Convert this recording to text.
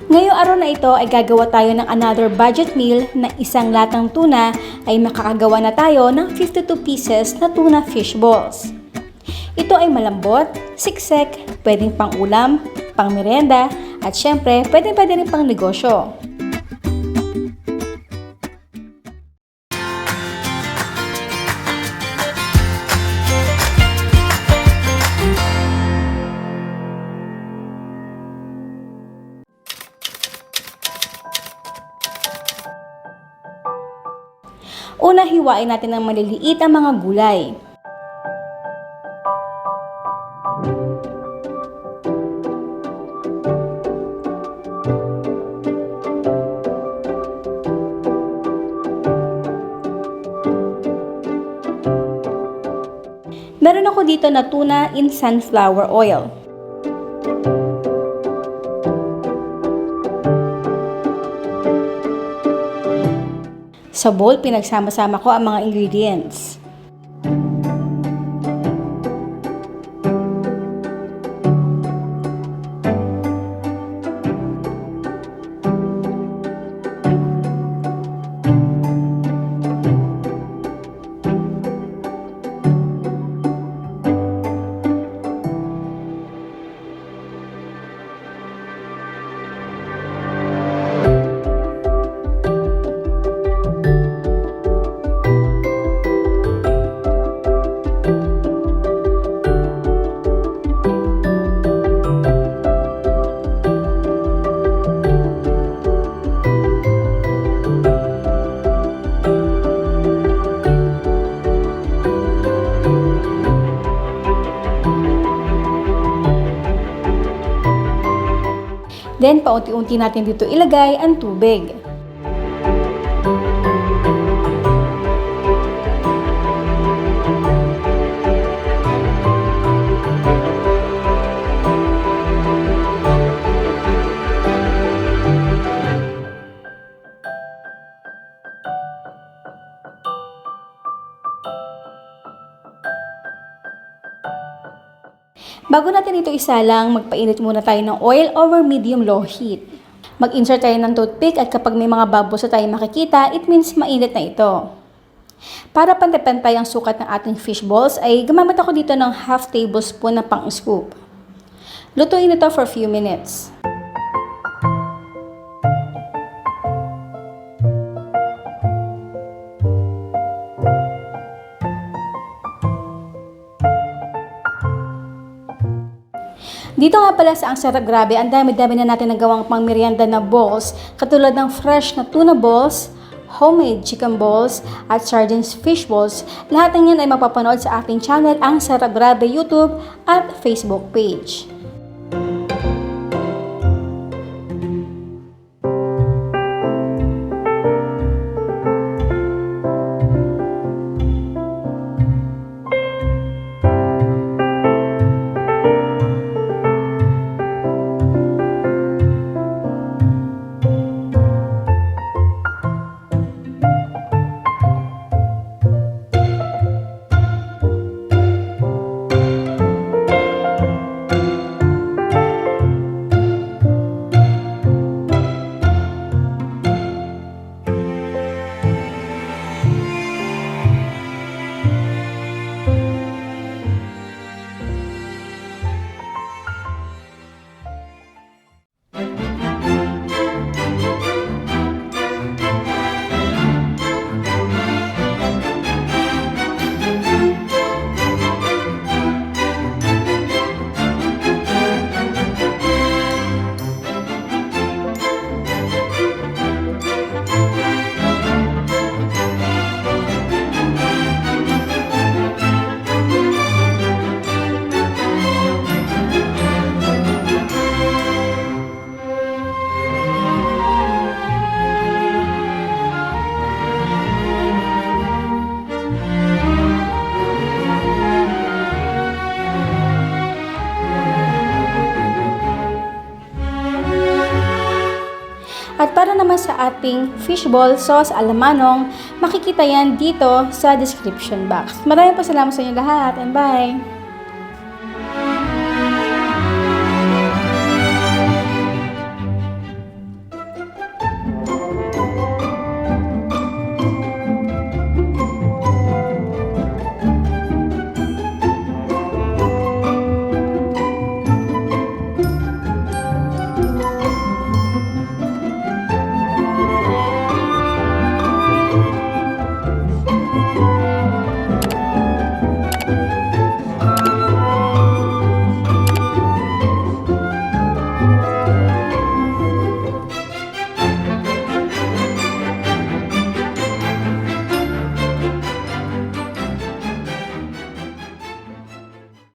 Ngayong araw na ito ay gagawa tayo ng another budget meal na isang latang tuna ay makakagawa na tayo ng 52 pieces na tuna fish balls. Ito ay malambot, siksik, pwedeng pang ulam, pang merienda, at syempre pwede rin pang negosyo. Una, hiwain natin ng maliliit ang mga gulay. Meron ako dito na tuna in sunflower oil. Sa bowl, pinagsama-sama ko ang mga ingredients. Then, paunti-unti natin dito ilagay ang tubig. Bago natin ito isalang, magpainit muna tayo ng oil over medium-low heat. Mag-insert tayo ng toothpick at kapag may mga bubbles na tayo makikita, it means mainit na ito. Para pantay-pantay ang sukat ng ating fish balls, ay gumamit ako dito ng half tablespoon na pang-scoop. Lutuin ito for a few minutes. Dito nga pala sa ang Sarap Grabe, ang dami-dami na natin nagawang pang merienda na balls, katulad ng fresh na tuna balls, homemade chicken balls, at sardines fish balls. Lahat ng yan ay mapapanood sa ating channel, ang Sarap Grabe YouTube at Facebook page. At para naman sa ating fishball sauce alamanong, makikita yan dito sa description box. Maraming salamat sa inyo lahat and bye!